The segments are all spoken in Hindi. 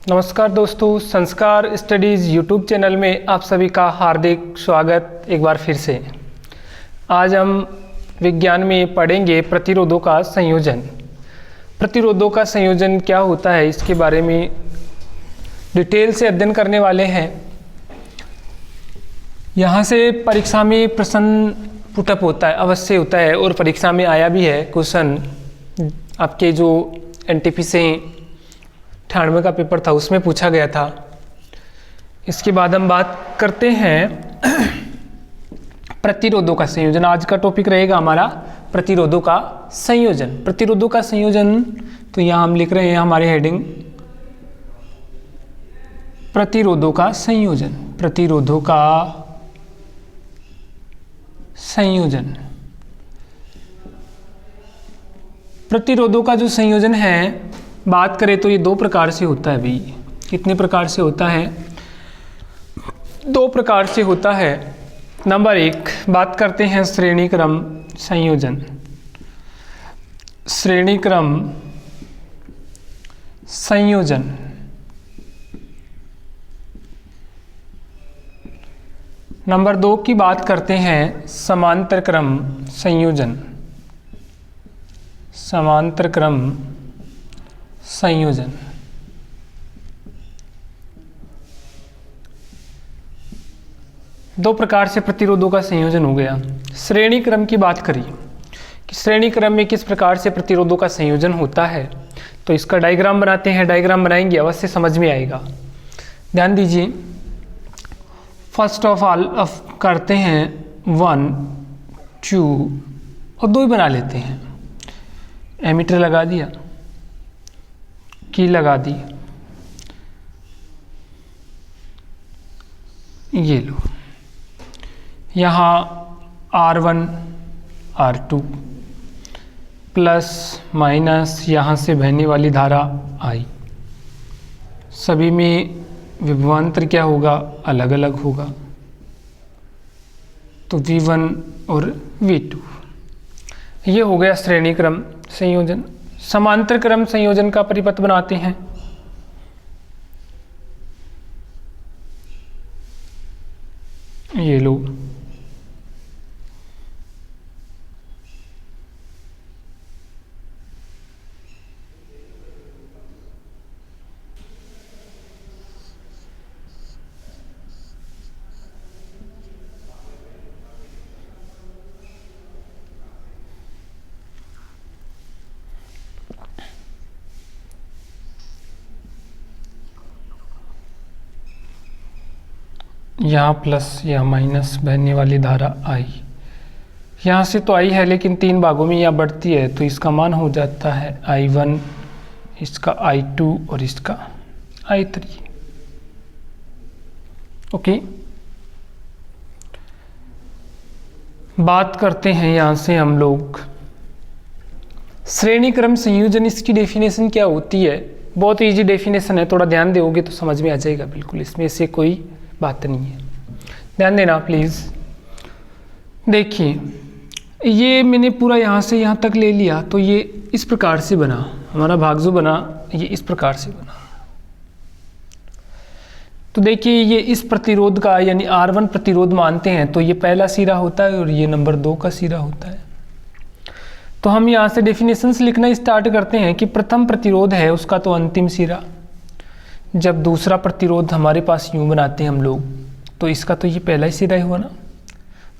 नमस्कार दोस्तों, संस्कार स्टडीज़ यूट्यूब चैनल में आप सभी का हार्दिक स्वागत एक बार फिर से। आज हम विज्ञान में पढ़ेंगे प्रतिरोधों का संयोजन। प्रतिरोधों का संयोजन क्या होता है इसके बारे में डिटेल से अध्ययन करने वाले हैं। यहाँ से परीक्षा में प्रश्न पुटअप होता है, अवश्य होता है, और परीक्षा में आया भी है क्वेश्चन। आपके जो एनटीपी से 98 का पेपर था उसमें पूछा गया था। इसके बाद हम बात करते हैं प्रतिरोधों का संयोजन। आज का टॉपिक रहेगा हमारा प्रतिरोधों का संयोजन। प्रतिरोधों का संयोजन, तो यहाँ हम लिख रहे हैं हमारे हेडिंग प्रतिरोधों का संयोजन। प्रतिरोधों का संयोजन। प्रतिरोधों का जो संयोजन है बात करें तो ये दो प्रकार से होता है भाई। कितने प्रकार से होता है? दो प्रकार से होता है। नंबर एक, बात करते हैं श्रेणी क्रम संयोजन। श्रेणी क्रम संयोजन। नंबर दो की बात करते हैं समांतर क्रम संयोजन। समांतर क्रम संयोजन। दो प्रकार से प्रतिरोधों का संयोजन हो गया। श्रेणी क्रम की बात करिए कि श्रेणी क्रम में किस प्रकार से प्रतिरोधों का संयोजन होता है, तो इसका डायग्राम बनाते हैं। डायग्राम बनाएंगे, अवश्य समझ में आएगा। ध्यान दीजिए। फर्स्ट ऑफ ऑल करते हैं 1 2 और 2 ही बना लेते हैं। एमीटर लगा दिया, की लगा दी, ये लो। यहाँ R1 R2 प्लस माइनस यहाँ से बहने वाली धारा I। सभी में विभवांतर क्या होगा? अलग अलग होगा। तो V1 और V2 ये हो गया श्रेणी क्रम संयोजन। समांतर क्रम संयोजन का परिपथ बनाते हैं। ये लो। यहाँ प्लस या माइनस बहने वाली धारा I। यहाँ से तो I है लेकिन 3 भागों में यहाँ बढ़ती है, तो इसका मान हो जाता है I1, इसका I2 और इसका I3। ओके, बात करते हैं यहाँ से हम लोग श्रेणी क्रम संयोजन। इसकी डेफिनेशन क्या होती है? बहुत इजी डेफिनेशन है, थोड़ा ध्यान दोगे तो समझ में आ जाएगा बिल्कुल। इसमें से कोई बात नहीं है, ध्यान देना प्लीज़। देखिए, ये मैंने पूरा यहाँ से यहाँ तक ले लिया, तो ये इस प्रकार से बना, हमारा भाग जो बना ये इस प्रकार से बना। तो देखिए, ये इस प्रतिरोध का यानी R1 प्रतिरोध मानते हैं, तो ये पहला सिरा होता है और ये नंबर 2 का सिरा होता है। तो हम यहाँ से डेफिनेशंस लिखना स्टार्ट करते हैं कि प्रथम प्रतिरोध है उसका तो अंतिम सिरा। जब दूसरा प्रतिरोध हमारे पास यूं बनाते हैं हम लोग, तो इसका तो ये पहला ही सिरा ही हुआ ना,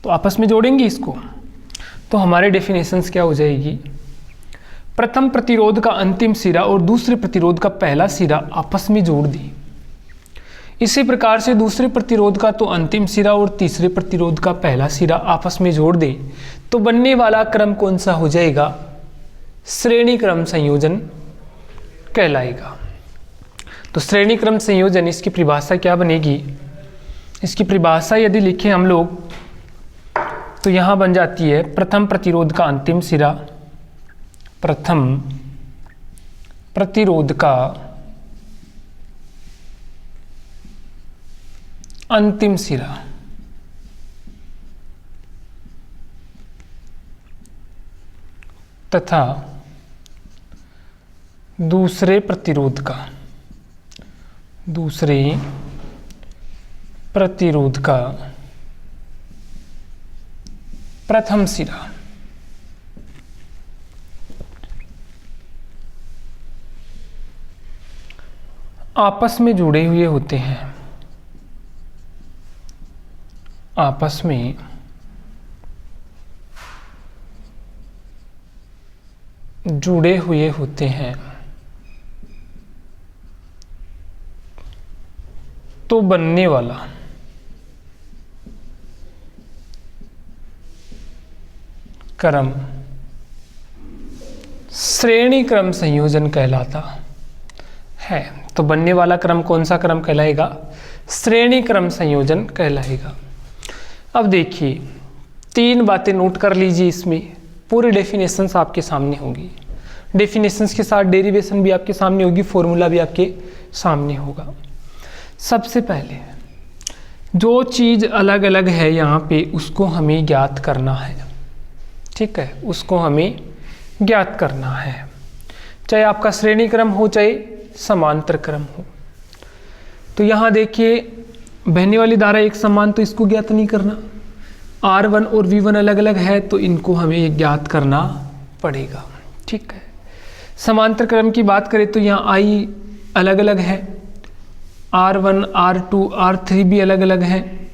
तो आपस में जोड़ेंगे इसको, तो हमारे डेफिनेशंस क्या हो जाएगी? प्रथम प्रतिरोध का अंतिम सिरा और दूसरे प्रतिरोध का पहला सिरा आपस में जोड़ दी। इसी प्रकार से दूसरे प्रतिरोध का तो अंतिम सिरा और तीसरे प्रतिरोध का पहला सिरा आपस में जोड़ दे, तो बनने वाला क्रम कौन सा हो जाएगा? श्रेणी क्रम संयोजन कहलाएगा। तो श्रेणी क्रम संयोजन, इसकी परिभाषा क्या बनेगी? इसकी परिभाषा यदि लिखें हम लोग तो यहाँ बन जाती है प्रथम प्रतिरोध का अंतिम सिरा, प्रथम प्रतिरोध का अंतिम सिरा तथा दूसरे प्रतिरोध का दूसरे प्रतिरोध का प्रथम सिरा आपस में जुड़े हुए होते हैं, आपस में जुड़े हुए होते हैं, तो बनने वाला क्रम श्रेणी क्रम संयोजन कहलाता है। तो बनने वाला क्रम कौन सा क्रम कहलाएगा? श्रेणी क्रम संयोजन कहलाएगा। अब देखिए 3 बातें नोट कर लीजिए, इसमें पूरी डेफिनेशंस आपके सामने होगी, डेफिनेशंस के साथ डेरिवेशन भी आपके सामने होगी, फॉर्मूला भी आपके सामने होगा। सबसे पहले जो चीज़ अलग अलग है यहाँ पे उसको हमें ज्ञात करना है, ठीक है, उसको हमें ज्ञात करना है, चाहे आपका श्रेणी क्रम हो चाहे समांतर क्रम हो। तो यहाँ देखिए बहने वाली धारा एक समान, तो इसको ज्ञात नहीं करना। R1 और V1 अलग अलग है तो इनको हमें ज्ञात करना पड़ेगा, ठीक है। समांतर क्रम की बात करें तो यहाँ I अलग अलग है, R1 R2 R3 भी अलग अलग है,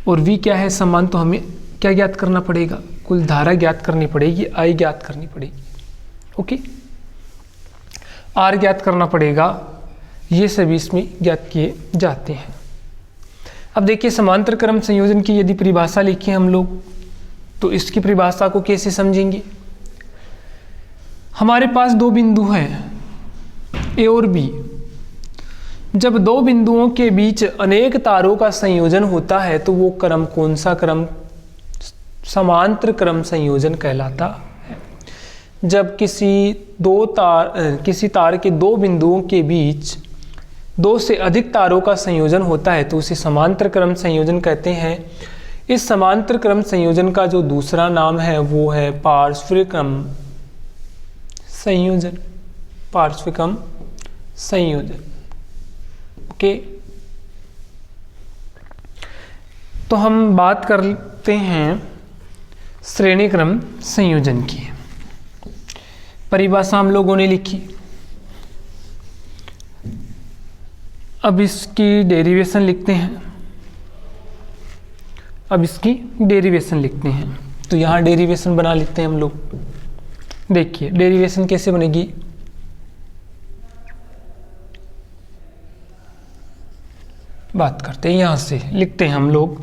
और V क्या है? समान। तो हमें क्या ज्ञात करना पड़ेगा? कुल धारा ज्ञात करनी पड़ेगी, I ज्ञात करनी पड़ेगी, ओके। R ज्ञात करना पड़ेगा, ये सभी इसमें ज्ञात किए जाते हैं। अब देखिए समांतर क्रम संयोजन की यदि परिभाषा लिखें हम लोग तो इसकी परिभाषा को कैसे समझेंगे? हमारे पास 2 बिंदु हैं A और B। जब 2 बिंदुओं के बीच अनेक तारों का संयोजन होता है तो वो क्रम कौन सा क्रम? समांतर क्रम संयोजन कहलाता है। जब किसी तार के 2 बिंदुओं के बीच 2 से अधिक तारों का संयोजन होता है तो उसे समांतर क्रम संयोजन कहते हैं। इस समांतर क्रम संयोजन का जो दूसरा नाम है वो है पार्श्विक्रम संयोजन, पार्श्विक्रम संयोजन, ओके। तो हम बात करते हैं श्रेणी क्रम संयोजन की। परिभाषा हम लोगों ने लिखी, अब इसकी डेरिवेशन लिखते हैं। तो यहाँ डेरिवेशन बना लेते हैं हम लोग। देखिए डेरिवेशन कैसे बनेगी? बात करते हैं, यहाँ से लिखते हैं हम लोग,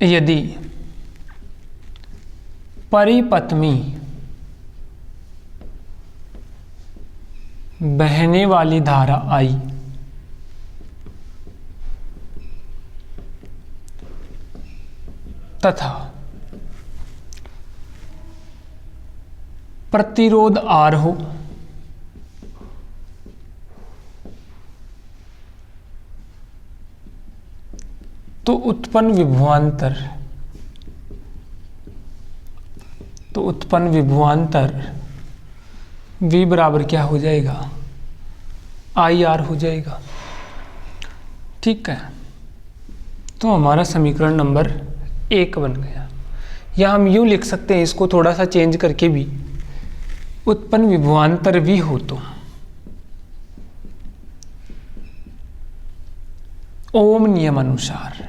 यदि परिपथ में बहने वाली धारा I तथा प्रतिरोध R हो तो उत्पन्न विभवांतर V बराबर क्या हो जाएगा? IR हो जाएगा, ठीक है। तो हमारा समीकरण नंबर 1 बन गया। या हम यूँ लिख सकते हैं इसको थोड़ा सा चेंज करके भी, उत्पन्न विभवांतर V हो तो ओम नियमानुसार,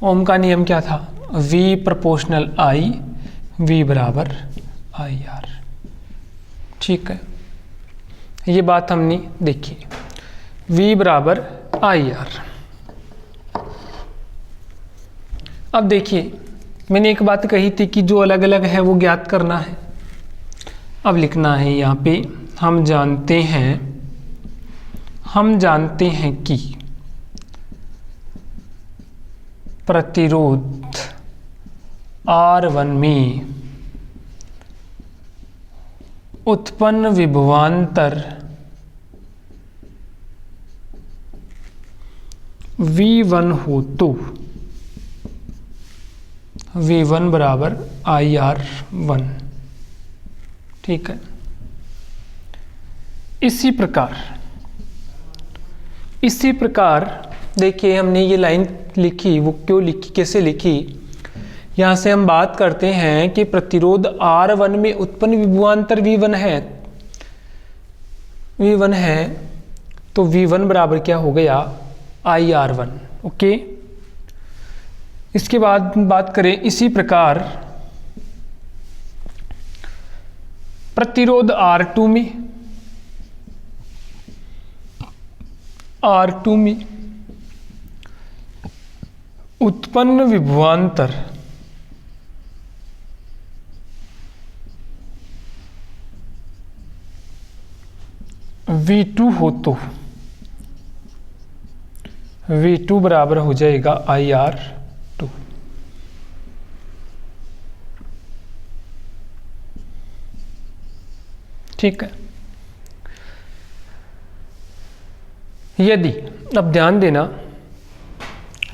ओम का नियम क्या था? V प्रोपोर्शनल I, V बराबर IR, ठीक है। ये बात हमने देखी, V बराबर IR। अब देखिए मैंने एक बात कही थी कि जो अलग अलग है वो ज्ञात करना है। अब लिखना है यहाँ पे, हम जानते हैं कि प्रतिरोध R1 में उत्पन्न विभवांतर V1 हो तो V1 बराबर IR1। ठीक है। इसी प्रकार देखिए हमने ये लाइन लिखी, वो क्यों लिखी, कैसे लिखी। यहाँ से हम बात करते हैं कि प्रतिरोध R1 में उत्पन्न विभवांतर V1 है, तो V1 बराबर क्या हो गया IR1। ओके। इसके बाद बात करें इसी प्रकार प्रतिरोध R2 में उत्पन्न विभवांतर V2 हो तो V2 बराबर हो जाएगा IR2। ठीक है। यदि, अब ध्यान देना,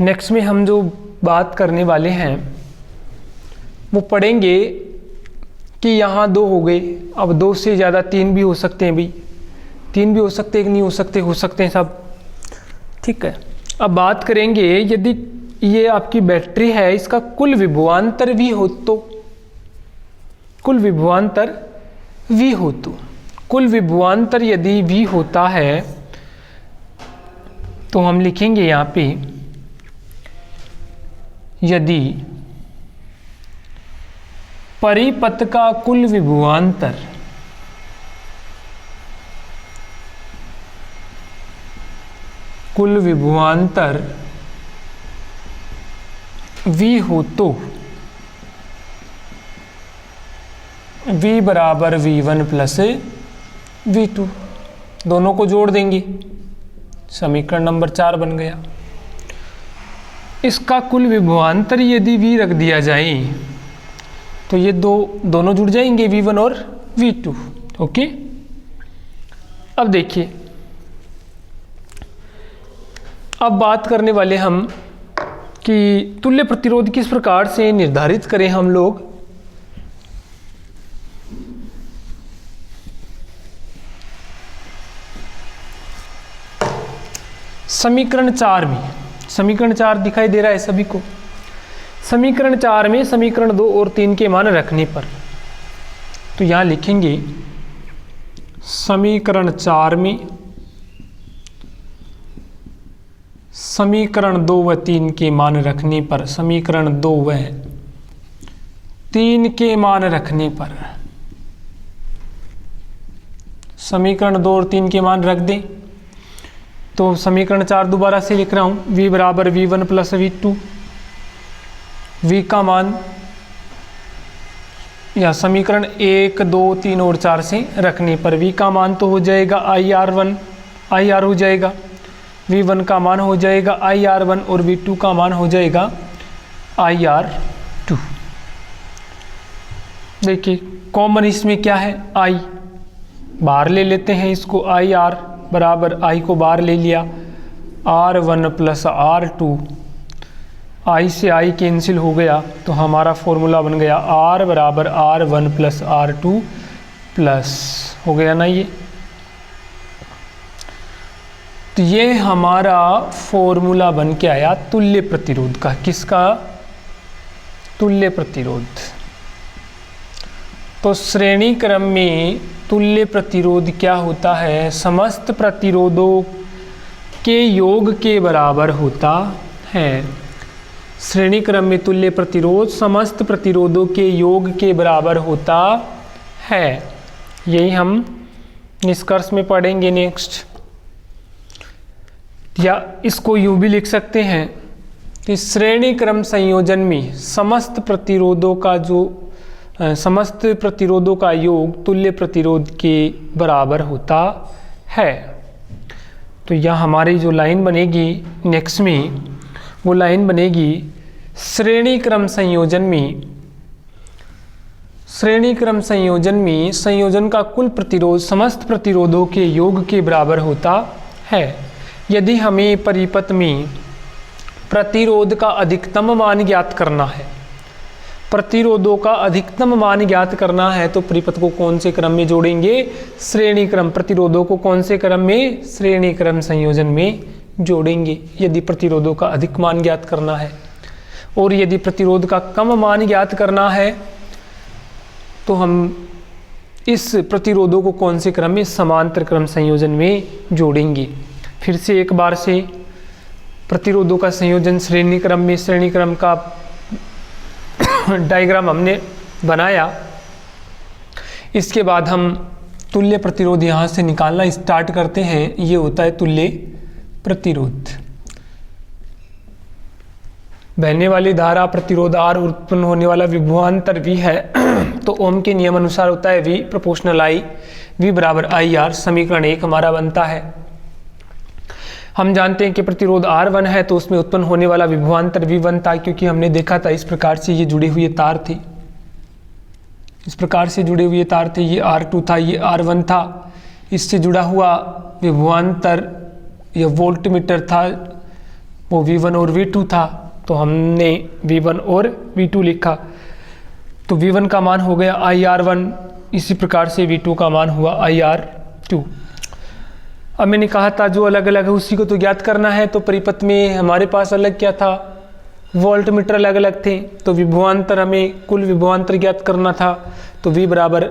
नेक्स्ट में हम जो बात करने वाले हैं वो पढ़ेंगे कि यहाँ 2 हो गए, अब 2 से ज़्यादा 3 भी हो सकते हैं भाई, 3 भी हो सकते हैं कि नहीं हो सकते हैं सब। ठीक है। अब बात करेंगे यदि ये आपकी बैटरी है, इसका कुल विभवांतर V हो तो, कुल विभवांतर V हो तो, कुल विभवांतर यदि V होता है तो हम लिखेंगे यहाँ पे यदि परिपथ का कुल विभवांतर V हो तो V बराबर V1 प्लस V2, दोनों को जोड़ देंगे, समीकरण नंबर 4 बन गया। इसका कुल विभवांतर यदि V रख दिया जाए तो ये दोनों जुड़ जाएंगे, V1 और V2। ओके। अब देखिए, अब बात करने वाले हम कि तुल्य प्रतिरोध किस प्रकार से निर्धारित करें हम लोग। समीकरण 4 में, समीकरण 4 दिखाई दे रहा है सभी को। समीकरण 4 में समीकरण 2 और 3 के मान रखने पर, तो यहाँ लिखेंगे समीकरण 4 में समीकरण 2 व 3 के मान रखने पर, समीकरण 2 व 3 के मान रखने पर, समीकरण 2 और 3 के मान रख दें तो समीकरण 4 दोबारा से लिख रहा हूँ, V बराबर V1 प्लस V2, V का मान या समीकरण 1, 2, 3 और 4 से रखने पर V का मान तो हो जाएगा IR हो जाएगा, V1 का मान हो जाएगा IR1 और V2 का मान हो जाएगा IR2। देखिए कॉमन इसमें क्या है, I बाहर ले लेते हैं इसको, IR बराबर I को बाहर ले लिया, R1 प्लस R2, I से I कैंसिल हो गया तो हमारा फॉर्मूला बन गया R बराबर R1 प्लस R2 प्लस, हो गया ना ये। तो ये हमारा फॉर्मूला बन के आया तुल्य प्रतिरोध का। किसका? तुल्य प्रतिरोध। तो श्रेणी क्रम में तुल्य प्रतिरोध क्या होता है? समस्त प्रतिरोधों के योग के बराबर होता है। श्रेणी क्रम में तुल्य प्रतिरोध समस्त प्रतिरोधों के योग के बराबर होता है। यही हम निष्कर्ष में पढ़ेंगे नेक्स्ट। या इसको यूँ भी लिख सकते हैं कि श्रेणी क्रम संयोजन में समस्त प्रतिरोधों का योग तुल्य प्रतिरोध के बराबर होता है। तो यहाँ हमारी जो लाइन बनेगी नेक्स्ट में, वो लाइन बनेगी श्रेणी क्रम संयोजन में संयोजन का कुल प्रतिरोध समस्त प्रतिरोधों के योग के बराबर होता है। यदि हमें परिपथ में प्रतिरोध का अधिकतम मान ज्ञात करना है, प्रतिरोधों का अधिकतम मान ज्ञात करना है तो परिपथ को कौन से क्रम में जोड़ेंगे? श्रेणी क्रम। प्रतिरोधों को कौन से क्रम में? श्रेणी क्रम संयोजन में जोड़ेंगे यदि प्रतिरोधों का अधिक मान ज्ञात करना है। और यदि प्रतिरोध का कम मान ज्ञात करना है तो हम इस प्रतिरोधों को कौन से क्रम में? समांतर क्रम संयोजन में जोड़ेंगे। फिर से एक बार से प्रतिरोधों का संयोजन श्रेणी क्रम में, श्रेणी क्रम का डायग्राम हमने बनाया। इसके बाद हम तुल्य प्रतिरोध यहाँ से निकालना स्टार्ट करते हैं। ये होता है तुल्य प्रतिरोध। बहने वाली धारा प्रतिरोध R, उत्पन्न होने वाला विभवांतर V है तो ओम के नियम अनुसार होता है V प्रोपोर्शनल I, V बराबर IR। समीकरण 1 हमारा बनता है। हम जानते हैं कि प्रतिरोध R1 है तो उसमें उत्पन्न होने वाला विभवांतर V1 था, क्योंकि हमने देखा था इस प्रकार से ये जुड़े हुए तार थे, इस प्रकार से जुड़े हुए तार थे। ये R2 था, ये R1 था। इससे जुड़ा हुआ विभवांतर या वोल्टमीटर था वो V1 और V2 था, तो हमने V1 और V2 लिखा। तो V1 का मान हो गया IR1, इसी प्रकार से V2 का मान हुआ IR2। अब मैंने कहा था जो अलग अलग है उसी को तो ज्ञात करना है। तो परिपथ में हमारे पास अलग क्या था? वोल्टमीटर अलग अलग थे। तो विभवांतर, हमें कुल विभवांतर ज्ञात करना था। तो V बराबर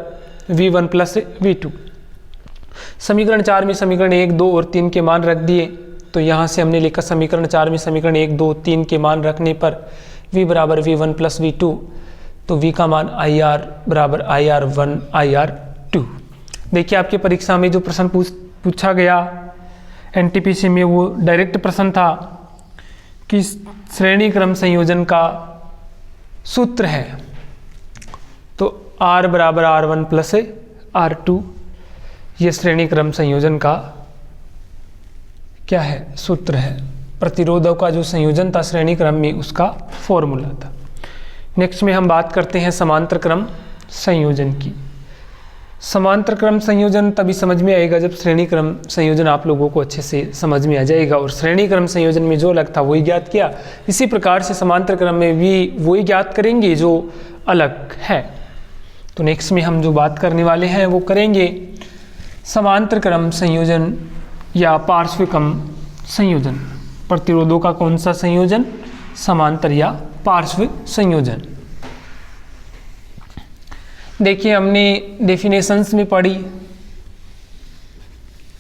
V1 प्लस V2। समीकरण 4 में समीकरण 1, 2 और 3 के मान रख दिए। तो यहाँ से हमने लिखा समीकरण 4 में समीकरण 1, 2, 3 के मान रखने पर V बराबर V1 प्लस V2। तो V का मान IR बराबर IR1 IR2। देखिए आपके परीक्षा में जो प्रश्न पूछा गया NTPC में वो डायरेक्ट प्रश्न था कि श्रेणी क्रम संयोजन का सूत्र है। तो R बराबर R1 प्लस R2, ये श्रेणी क्रम संयोजन का क्या है? सूत्र है। प्रतिरोधों का जो संयोजन था श्रेणी क्रम में उसका फॉर्मूला था। नेक्स्ट में हम बात करते हैं समांतर क्रम संयोजन की। समांतर क्रम संयोजन तभी समझ में आएगा जब श्रेणी क्रम संयोजन आप लोगों को अच्छे से समझ में आ जाएगा। और श्रेणी क्रम संयोजन में जो अलग था वही ज्ञात किया, इसी प्रकार से समांतर क्रम में भी वही ज्ञात करेंगे जो अलग है। तो नेक्स्ट में हम जो बात करने वाले हैं वो करेंगे समांतर क्रम संयोजन या पार्श्व क्रम संयोजन। प्रतिरोधों का कौन सा संयोजन? समांतर या पार्श्व संयोजन। देखिए हमने डेफिनेशंस में पढ़ी,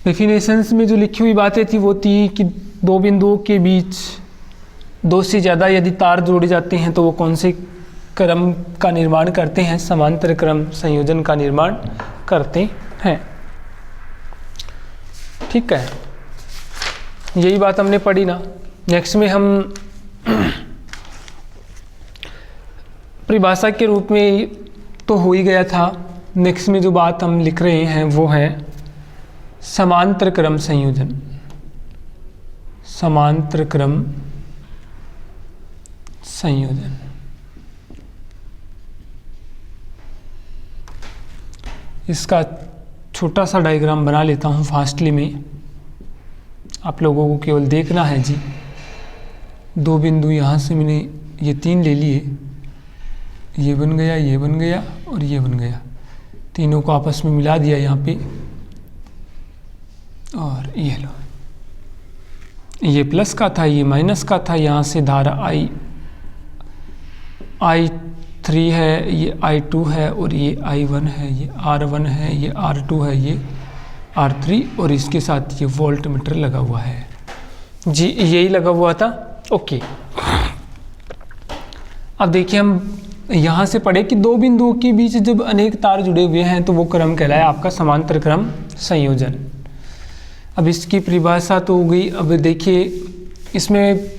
डेफिनेशंस में जो लिखी हुई बातें थी वो थी कि दो बिंदुओं के बीच दो से ज़्यादा यदि तार जोड़े जाते हैं तो वो कौन से क्रम का निर्माण करते हैं? समांतर क्रम संयोजन का निर्माण करते हैं। ठीक है, यही बात हमने पढ़ी ना। नेक्स्ट में हम परिभाषा के रूप में तो हो ही गया था। नेक्स्ट में जो बात हम लिख रहे हैं वो है समांतर क्रम संयोजन। समांतर क्रम संयोजन इसका छोटा सा डायग्राम बना लेता हूँ फास्टली में, आप लोगों को केवल देखना है जी। दो बिंदु यहाँ से मैंने ये 3 ले लिए, ये बन गया, ये बन गया और ये बन गया। तीनों को आपस में मिला दिया यहाँ पे, और ये लो, ये प्लस का था, ये माइनस का था। यहाँ से धारा I3 है, ये I2 है और ये I1 है, ये R1 है, ये R2 है, ये R3 और इसके साथ ये वोल्ट मीटर लगा हुआ है जी। यही लगा हुआ था। ओके, अब देखिए हम यहाँ से पढ़े कि दो बिंदुओं के बीच जब अनेक तार जुड़े हुए हैं तो वो क्रम कहलाया आपका समांतर क्रम संयोजन। अब इसकी परिभाषा तो हो गई। अब देखिए इसमें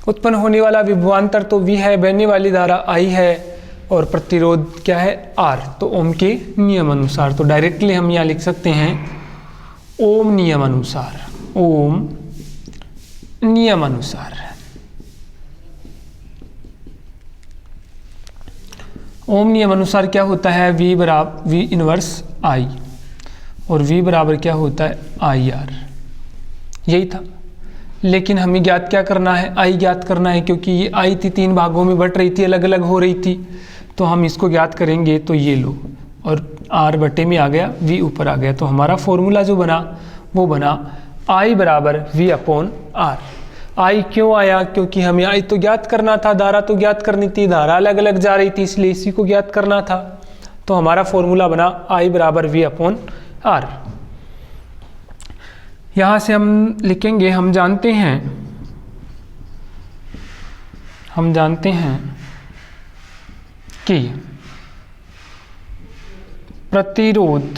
उत्पन्न होने वाला विभवांतर तो V है, बहने वाली धारा I है और प्रतिरोध क्या है? R। तो ओम के नियम अनुसार, तो डायरेक्टली हम यहाँ लिख सकते हैं ओम नियम अनुसार। ओम नियम अनुसार, ओम नियम अनुसार क्या होता है? V बराबर V इनवर्स I और V बराबर क्या होता है? IR। यही था। लेकिन हमें ज्ञात क्या करना है, आई ज्ञात करना है, क्योंकि ये आई थी 3 भागों में बट रही थी, अलग अलग हो रही थी, तो हम इसको ज्ञात करेंगे। तो ये लो, और आर बटे में आ गया, वी ऊपर आ गया, तो हमारा फॉर्मूला जो बना वो बना आई बराबर वी अपॉन आर। आई क्यों आया, क्योंकि हमें आई तो ज्ञात करना था, धारा तो ज्ञात करनी थी, धारा अलग अलग जा रही थी, इसलिए इसी को ज्ञात करना था। तो हमारा फॉर्मूला बना आई बराबर वी अपॉन आर। यहाँ से हम लिखेंगे, हम जानते हैं कि प्रतिरोध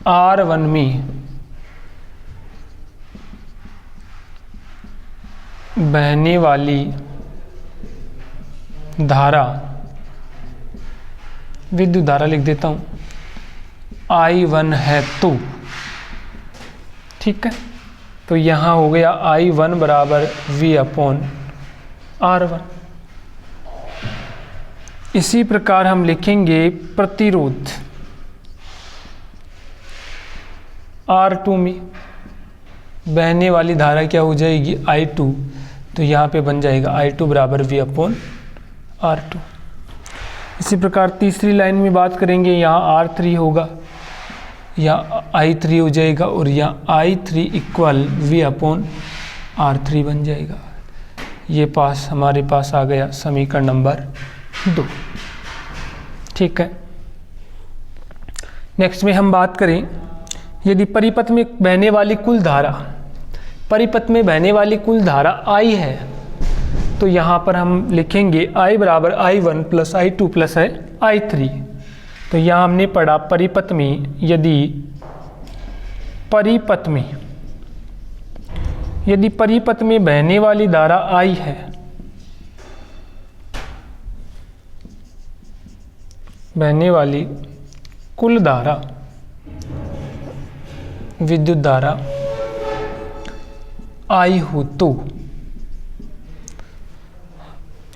R1 में बहने वाली धारा, विद्युत धारा लिख देता हूँ, I1 है, तो ठीक है, तो यहाँ हो गया I1 बराबर V अपॉन R1। इसी प्रकार हम लिखेंगे प्रतिरोध R2 में बहने वाली धारा क्या हो जाएगी, I2, तो यहाँ पे बन जाएगा I2 बराबर V अपॉन R2। इसी प्रकार तीसरी लाइन में बात करेंगे, यहाँ R3 होगा, यहाँ I3 हो जाएगा, और यहाँ I3 equal V upon R3 बन जाएगा। ये हमारे पास आ गया समीकरण नंबर 2। ठीक है, नेक्स्ट में हम बात करें, यदि परिपथ में बहने वाली कुल धारा, परिपथ में बहने वाली कुल धारा I है, तो यहाँ पर हम लिखेंगे I बराबर I1 प्लस I2 प्लस है I3। तो यहाँ हमने पढ़ा परिपथ में, यदि परिपथ में बहने वाली धारा I है, बहने वाली कुल धारा विद्युत धारा I हो, तो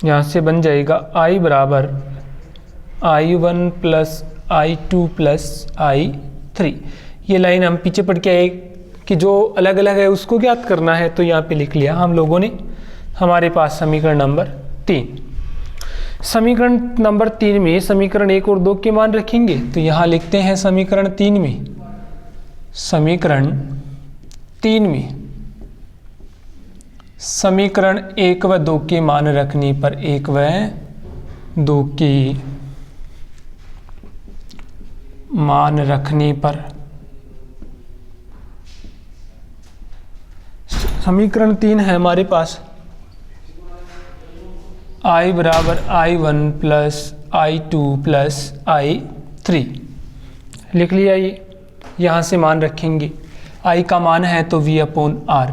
यहाँ से बन जाएगा I बराबर I1 plus I2 plus I3। ये लाइन हम पीछे पढ़ के आए कि जो अलग अलग है उसको ज्ञात करना है, तो यहाँ पे लिख लिया हम लोगों ने। हमारे पास समीकरण नंबर 3, समीकरण नंबर 3 में समीकरण 1 और 2 के मान रखेंगे। तो यहाँ लिखते हैं समीकरण 3 में समीकरण 1 व 2 के मान रखने पर, 1 व 2 के मान रखने पर समीकरण 3 है हमारे पास I बराबर I1 plus I2 plus I3 लिख लिया। ये यहाँ से मान रखेंगे, I का मान है तो V अपॉन R,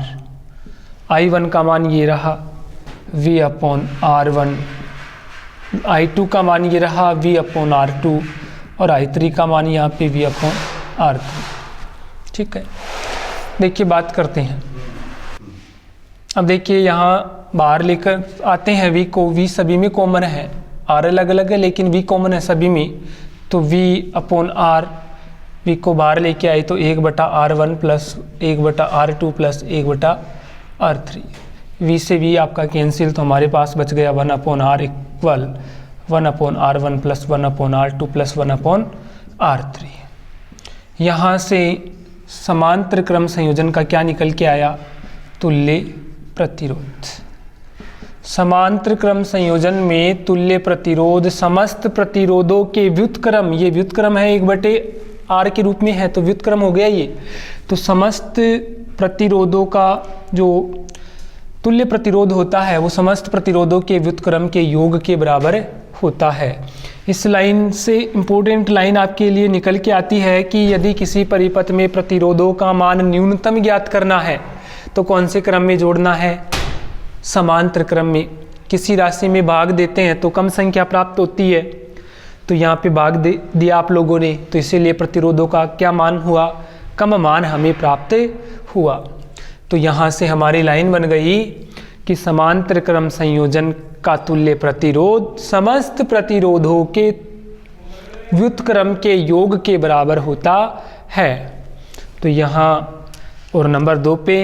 I1 का मान ये रहा V अपॉन R1, I2 का मान ये रहा V अपॉन R2, और I3 का मान यहाँ पे V अपॉन R3। ठीक है, देखिए बात करते हैं। अब देखिए यहाँ बाहर लेकर आते हैं V को, V सभी में कॉमन है, R अलग अलग है लेकिन V कॉमन है सभी में, तो V अपॉन R, V को बाहर लेके आए तो 1/R1 plus 1/R2 plus 1/R3, V से V आपका कैंसिल, तो हमारे पास बच गया 1/R equal 1/R1 plus 1/R2 plus 1/R3। यहाँ से समांतर क्रम संयोजन का क्या निकल के आया, तुल्य प्रतिरोध। समांतर क्रम संयोजन में तुल्य प्रतिरोध समस्त प्रतिरोधों के व्युत्क्रम, ये व्युत्क्रम है 1/R के रूप में है तो व्युत्क्रम हो गया ये, तो समस्त प्रतिरोधों का जो तुल्य प्रतिरोध होता है वो समस्त प्रतिरोधों के व्युत्क्रम के योग के बराबर होता है। इस लाइन से इम्पोर्टेंट लाइन आपके लिए निकल के आती है कि यदि किसी परिपथ में प्रतिरोधों का मान न्यूनतम ज्ञात करना है तो कौन से क्रम में जोड़ना है, समांतर क्रम में। किसी राशि में भाग देते हैं तो कम संख्या प्राप्त होती है, तो यहाँ पे भाग दिया आप लोगों ने, तो इसीलिए प्रतिरोधों का क्या मान हुआ, कम मान हमें प्राप्त हुआ। तो यहाँ से हमारी लाइन बन गई कि समांतर क्रम संयोजन का तुल्य प्रतिरोध समस्त प्रतिरोधों के व्युत्क्रम के योग के बराबर होता है। तो यहाँ और नंबर 2 पे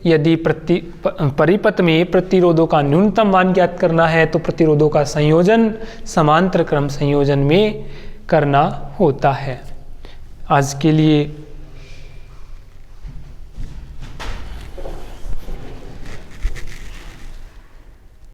यदि परिपथ में प्रतिरोधों का न्यूनतम मान ज्ञात करना है तो प्रतिरोधों का संयोजन समांतर क्रम संयोजन में करना होता है। आज के लिए